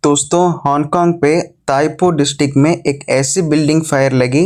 दोस्तों, हांगकांग पे ताइपो डिस्ट्रिक्ट में एक ऐसी बिल्डिंग फायर लगी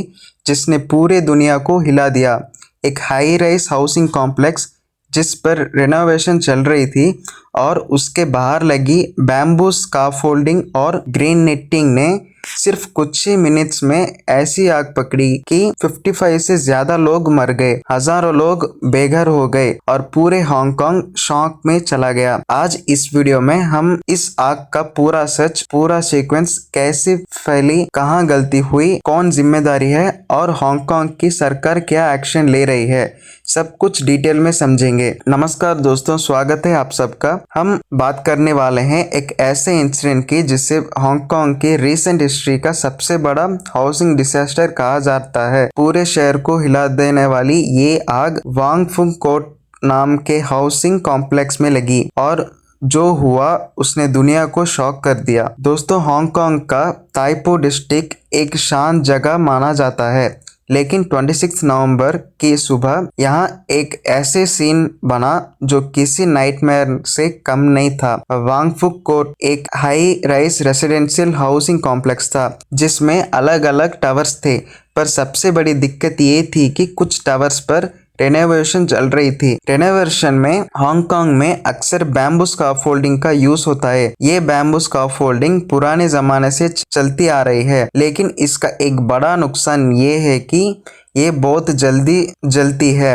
जिसने पूरे दुनिया को हिला दिया। एक हाई राइज हाउसिंग कॉम्प्लेक्स जिस पर रेनोवेशन चल रही थी और उसके बाहर लगी बैम्बू स्काफोल्डिंग और ग्रीन नेटिंग ने सिर्फ कुछ ही मिनट्स में ऐसी आग पकड़ी कि 55 से ज्यादा लोग मर गए, हजारों लोग बेघर हो गए और पूरे हांगकांग शॉक में चला गया। आज इस वीडियो में हम इस आग का पूरा सच, पूरा सीक्वेंस, कैसे फैली, कहां गलती हुई, कौन जिम्मेदारी है और हांगकांग की सरकार क्या एक्शन ले रही है, सब कुछ डिटेल में समझेंगे। नमस्कार दोस्तों, स्वागत है आप सबका। हम बात करने वाले हैं एक ऐसे इंसिडेंट की जिसे हांगकांग की रीसेंट हिस्ट्री का सबसे बड़ा हाउसिंग डिजास्टर कहा जाता है। पूरे शहर को हिला देने वाली ये आग वांग फुंग कोट नाम के हाउसिंग कॉम्प्लेक्स में लगी और जो हुआ उसने दुनिया को शॉक कर दिया। दोस्तों, हांगकांग का ताइपो डिस्ट्रिक्ट एक शांत जगह माना जाता है, लेकिन 26 नवंबर की सुबह यहाँ एक ऐसे सीन बना जो किसी नाइटमेयर से कम नहीं था। वांगफुक कोट एक high rise residential housing complex था जिसमें अलग अलग टावर्स थे, पर सबसे बड़ी दिक्कत ये थी कि कुछ टावर्स पर रेनोवेशन चल रही थी। रेनोवेशन में हांगकांग में अक्सर बैम्बू स्काफोल्डिंग का यूज होता है। ये बैम्बू स्काफोल्डिंग पुराने जमाने से चलती आ रही है, लेकिन इसका एक बड़ा नुकसान ये है कि ये बहुत जल्दी जलती है।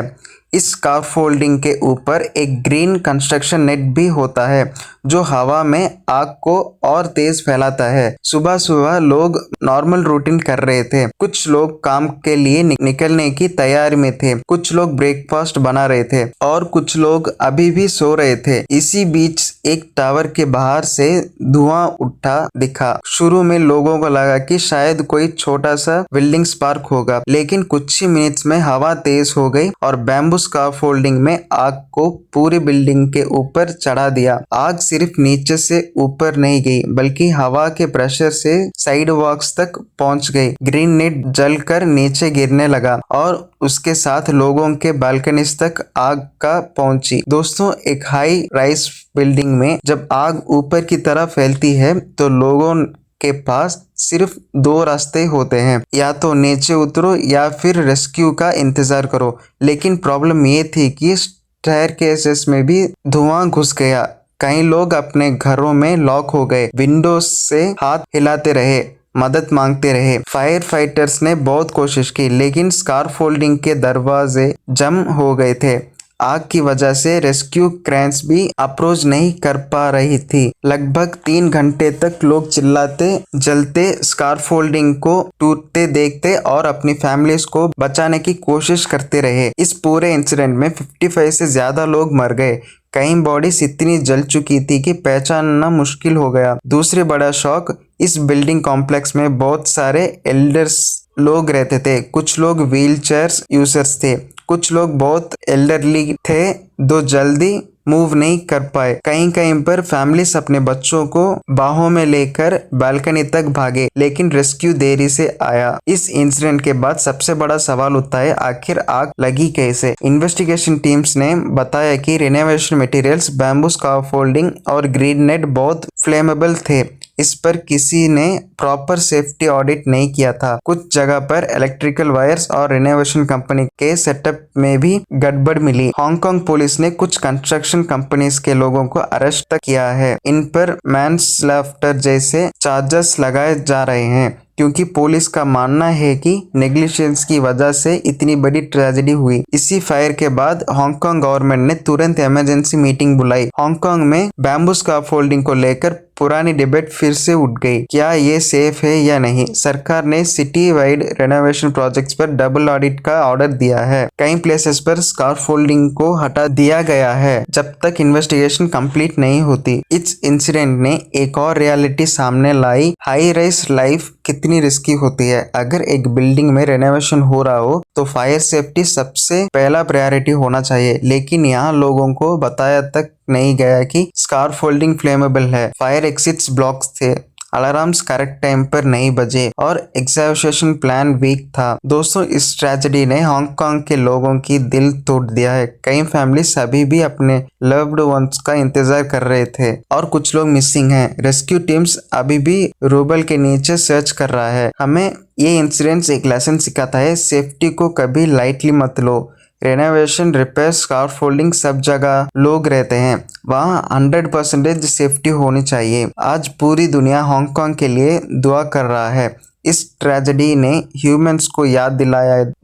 इस स्काफोल्डिंग के ऊपर एक ग्रीन कंस्ट्रक्शन नेट भी होता है जो हवा में आग को और तेज फैलाता है। सुबह सुबह लोग नॉर्मल रूटीन कर रहे थे। कुछ लोग काम के लिए निकलने की तैयारी में थे, कुछ लोग ब्रेकफास्ट बना रहे थे और कुछ लोग अभी भी सो रहे थे। इसी बीच एक टावर के बाहर से धुआं उठा दिखा। शुरू में लोगों को लगा कि शायद कोई छोटा सा बिल्डिंग स्पार्क होगा, लेकिन कुछ ही मिनट्स में हवा तेज हो गई और बैम्बू स्काफोल्डिंग में आग को पूरी बिल्डिंग के ऊपर चढ़ा दिया। आग सिर्फ नीचे से ऊपर नहीं गई, बल्कि हवा के प्रेशर से साइड वॉक्स तक पहुंच गई। ग्रीन नेट जलकर नीचे गिरने लगा और उसके साथ लोगों के बालकनीज तक आग का पहुंची। दोस्तों, एक हाई राइज बिल्डिंग में जब आग ऊपर की तरफ फैलती है तो लोगों के पास सिर्फ दो रास्ते होते हैं, या तो नीचे उतरो या फिर रेस्क्यू का इंतजार करो। लेकिन प्रॉब्लम ये थी कि स्टेयरकेसेस में भी धुआं घुस गया। कई लोग अपने घरों में लॉक हो गए, विंडोज से हाथ हिलाते रहे, मदद मांगते रहे। फायर फाइटर्स ने बहुत कोशिश की, लेकिन स्काफोल्डिंग के दरवाजे जम हो गए थे। आग की वजह से रेस्क्यू क्रेन्स भी अप्रोच नहीं कर पा रही थी। लगभग 3 घंटे तक लोग चिल्लाते, जलते स्काफोल्डिंग को टूटते देखते और अपनी फैमिलीज को बचाने की कोशिश करते रहे। इस पूरे इंसिडेंट में 55 से ज्यादा लोग मर गए। कई बॉडीज इतनी जल चुकी थी कि पहचानना मुश्किल हो गया। दूसरी बड़ा शौक, इस बिल्डिंग कॉम्प्लेक्स में बहुत सारे एल्डर्स लोग रहते थे। कुछ लोग व्हील चेयर्स यूजर्स थे, कुछ लोग बहुत एल्डरली थे जो जल्दी मूव नहीं कर पाए। कहीं पर फैमिलीज अपने बच्चों को बाहों में लेकर बालकनी तक भागे, लेकिन रेस्क्यू देरी से आया। इस इंसिडेंट के बाद सबसे बड़ा सवाल उठता है, आखिर आग लगी कैसे? इन्वेस्टिगेशन टीम्स ने बताया कि रेनोवेशन मटेरियल्स, बैम्बू स्काफोल्डिंग और ग्रीन नेट बहुत फ्लेमेबल थे। इस पर किसी ने प्रॉपर सेफ्टी ऑडिट नहीं किया था। कुछ जगह पर इलेक्ट्रिकल वायर्स और रेनोवेशन कंपनी के सेटअप में भी गड़बड़ मिली। हांगकांग पुलिस ने कुछ कंस्ट्रक्शन कंपनीज के लोगों को अरेस्ट तक किया है। इन पर मैनस्लैफ्टर जैसे चार्जेस लगाए जा रहे हैं, क्योंकि पुलिस का मानना है कि नेग्लिजेंस की वजह से इतनी बड़ी ट्रेजेडी हुई। इसी फायर के बाद हांगकांग गवर्नमेंट ने तुरंत इमरजेंसी मीटिंग बुलाई। हांगकांग में बैम्बू स्काफोल्डिंग को लेकर पुरानी डिबेट फिर से उठ गई। क्या ये सेफ है या नहीं? सरकार ने सिटी वाइड रेनोवेशन प्रोजेक्ट्स पर डबल ऑडिट का ऑर्डर दिया है। कई प्लेसेस पर स्काफोल्डिंग को हटा दिया गया है जब तक इन्वेस्टिगेशन कंप्लीट नहीं होती। इस इंसिडेंट ने एक और रियलिटी सामने लाई, हाई राइज लाइफ कितनी रिस्की होती है। अगर एक बिल्डिंग में रेनोवेशन हो रहा हो तो फायर सेफ्टी सबसे पहला प्रायोरिटी होना चाहिए, लेकिन यहाँ लोगों को बताया तक नहीं गया कि स्काफोल्डिंग फ्लेमेबल है। फायर एक्सिट्स ब्लॉक्स थे, अलार्म्स करेक्ट टाइम पर नहीं बजे और एग्जामिनेशन प्लान वीक था। दोस्तों, इस ट्रेजेडी ने हांगकांग के लोगों की दिल तोड़ दिया है। कई फैमिलीज अभी भी अपने लव्ड वंस का इंतजार कर रहे थे और कुछ लोग मिसिंग हैं। रेस्क्यू टीम्स अभी भी रूबल के नीचे सर्च कर रहा है। हमें ये इंसिडेंट्स एक लेसन सिखाता है, सेफ्टी को कभी लाइटली मत लो। रेनोवेशन, रिपेयर, स्कार्फ फोल्डिंग सब जगह लोग रहते हैं, वहाँ 100% सेफ्टी होनी चाहिए। आज पूरी दुनिया हांगकांग के लिए दुआ कर रहा है। इस ट्रेजेडी ने ह्यूमंस को याद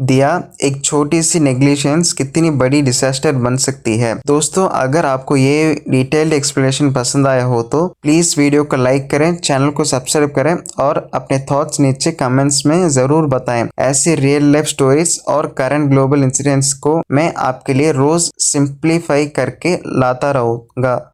दिया एक छोटी सी नेग्लिजेंस कितनी बड़ी डिजास्टर बन सकती है। दोस्तों, अगर आपको ये डिटेल्ड एक्सप्लेनेशन पसंद आया हो तो प्लीज वीडियो को लाइक करें, चैनल को सब्सक्राइब करें और अपने थॉट्स नीचे कमेंट्स में जरूर बताएं। ऐसे रियल लाइफ स्टोरीज और करंट ग्लोबल इंसिडेंट्स को मैं आपके लिए रोज सिंप्लीफाई करके लाता रहूंगा।